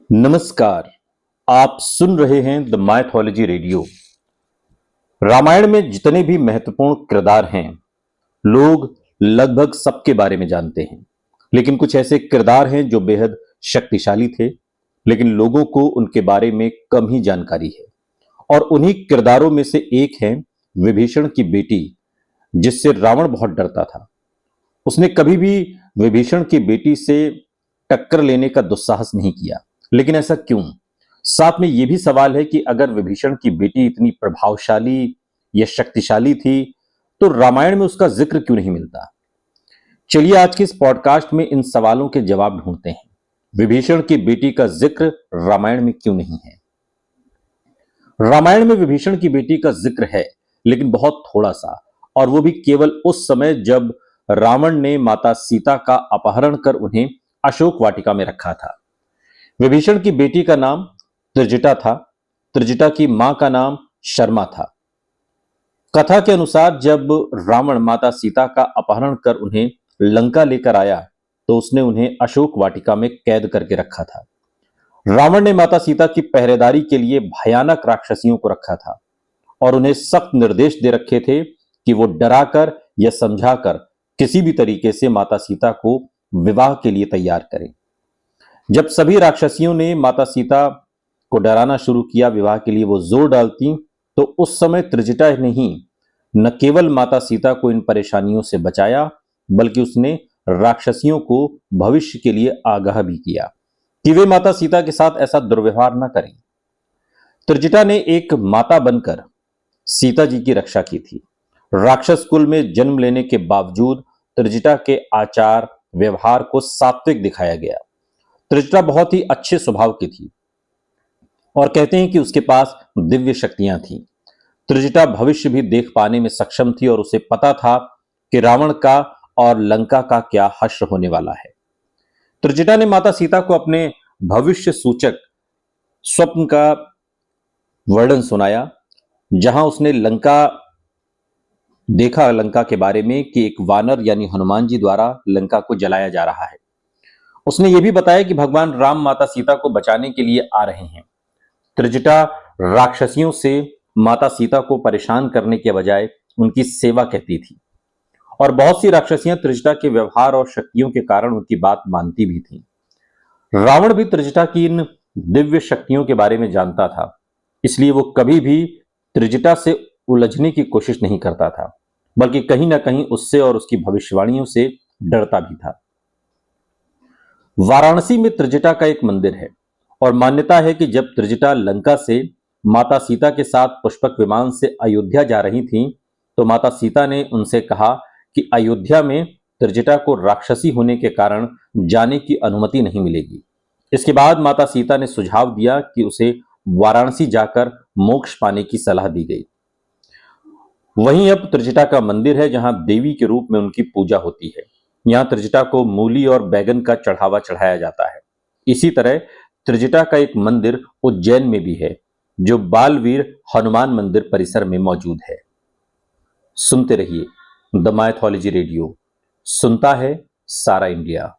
नमस्कार। आप सुन रहे हैं द माइथोलॉजी रेडियो। रामायण में जितने भी महत्वपूर्ण किरदार हैं, लोग लगभग सबके बारे में जानते हैं। लेकिन कुछ ऐसे किरदार हैं जो बेहद शक्तिशाली थे, लेकिन लोगों को उनके बारे में कम ही जानकारी है। और उन्हीं किरदारों में से एक है विभीषण की बेटी, जिससे रावण बहुत डरता था। उसने कभी भी विभीषण की बेटी से टक्कर लेने का दुस्साहस नहीं किया। लेकिन ऐसा क्यों? साथ में यह भी सवाल है कि अगर विभीषण की बेटी इतनी प्रभावशाली या शक्तिशाली थी, तो रामायण में उसका जिक्र क्यों नहीं मिलता? चलिए आज के इस पॉडकास्ट में इन सवालों के जवाब ढूंढते हैं। विभीषण की बेटी का जिक्र रामायण में क्यों नहीं है? रामायण में विभीषण की बेटी का जिक्र है, लेकिन बहुत थोड़ा सा, और वो भी केवल उस समय जब रावण ने माता सीता का अपहरण कर उन्हें अशोक वाटिका में रखा था। विभीषण की बेटी का नाम त्रिजटा था। त्रिजटा की मां का नाम शर्मा था। कथा के अनुसार जब रावण माता सीता का अपहरण कर उन्हें लंका लेकर आया, तो उसने उन्हें अशोक वाटिका में कैद करके रखा था। रावण ने माता सीता की पहरेदारी के लिए भयानक राक्षसियों को रखा था और उन्हें सख्त निर्देश दे रखे थे कि वो डराकर या समझाकर किसी भी तरीके से माता सीता को विवाह के लिए तैयार करें। जब सभी राक्षसियों ने माता सीता को डराना शुरू किया, विवाह के लिए वो जोर डालती, तो उस समय त्रिजटा ने ही न केवल माता सीता को इन परेशानियों से बचाया, बल्कि उसने राक्षसियों को भविष्य के लिए आगाह भी किया कि वे माता सीता के साथ ऐसा दुर्व्यवहार न करें। त्रिजटा ने एक माता बनकर सीता जी की रक्षा की थी। राक्षस कुल में जन्म लेने के बावजूद त्रिजटा के आचार व्यवहार को सात्विक दिखाया गया। त्रिजटा बहुत ही अच्छे स्वभाव की थी और कहते हैं कि उसके पास दिव्य शक्तियां थीं। त्रिजटा भविष्य भी देख पाने में सक्षम थी और उसे पता था कि रावण का और लंका का क्या हश्र होने वाला है। त्रिजटा ने माता सीता को अपने भविष्य सूचक स्वप्न का वर्णन सुनाया, जहां उसने लंका के बारे में कि एक वानर यानी हनुमान जी द्वारा लंका को जलाया जा रहा है। उसने यह भी बताया कि भगवान राम माता सीता को बचाने के लिए आ रहे हैं। त्रिजटा राक्षसियों से माता सीता को परेशान करने के बजाय उनकी सेवा कहती थी और बहुत सी राक्षसियां त्रिजटा के व्यवहार और शक्तियों के कारण उनकी बात मानती भी थीं। रावण भी त्रिजटा की इन दिव्य शक्तियों के बारे में जानता था, इसलिए वो कभी भी त्रिजटा से उलझने की कोशिश नहीं करता था, बल्कि कहीं ना कहीं उससे और उसकी भविष्यवाणियों से डरता भी था। वाराणसी में त्रिजटा का एक मंदिर है और मान्यता है कि जब त्रिजटा लंका से माता सीता के साथ पुष्पक विमान से अयोध्या जा रही थीं, तो माता सीता ने उनसे कहा कि अयोध्या में त्रिजटा को राक्षसी होने के कारण जाने की अनुमति नहीं मिलेगी। इसके बाद माता सीता ने सुझाव दिया कि उसे वाराणसी जाकर मोक्ष पाने की सलाह दी गई। वहीं अब त्रिजटा का मंदिर है, जहां देवी के रूप में उनकी पूजा होती है। यहां त्रिजटा को मूली और बैगन का चढ़ावा चढ़ाया जाता है। इसी तरह त्रिजटा का एक मंदिर उज्जैन में भी है, जो बालवीर हनुमान मंदिर परिसर में मौजूद है। सुनते रहिए द माइथोलॉजी रेडियो, सुनता है सारा इंडिया।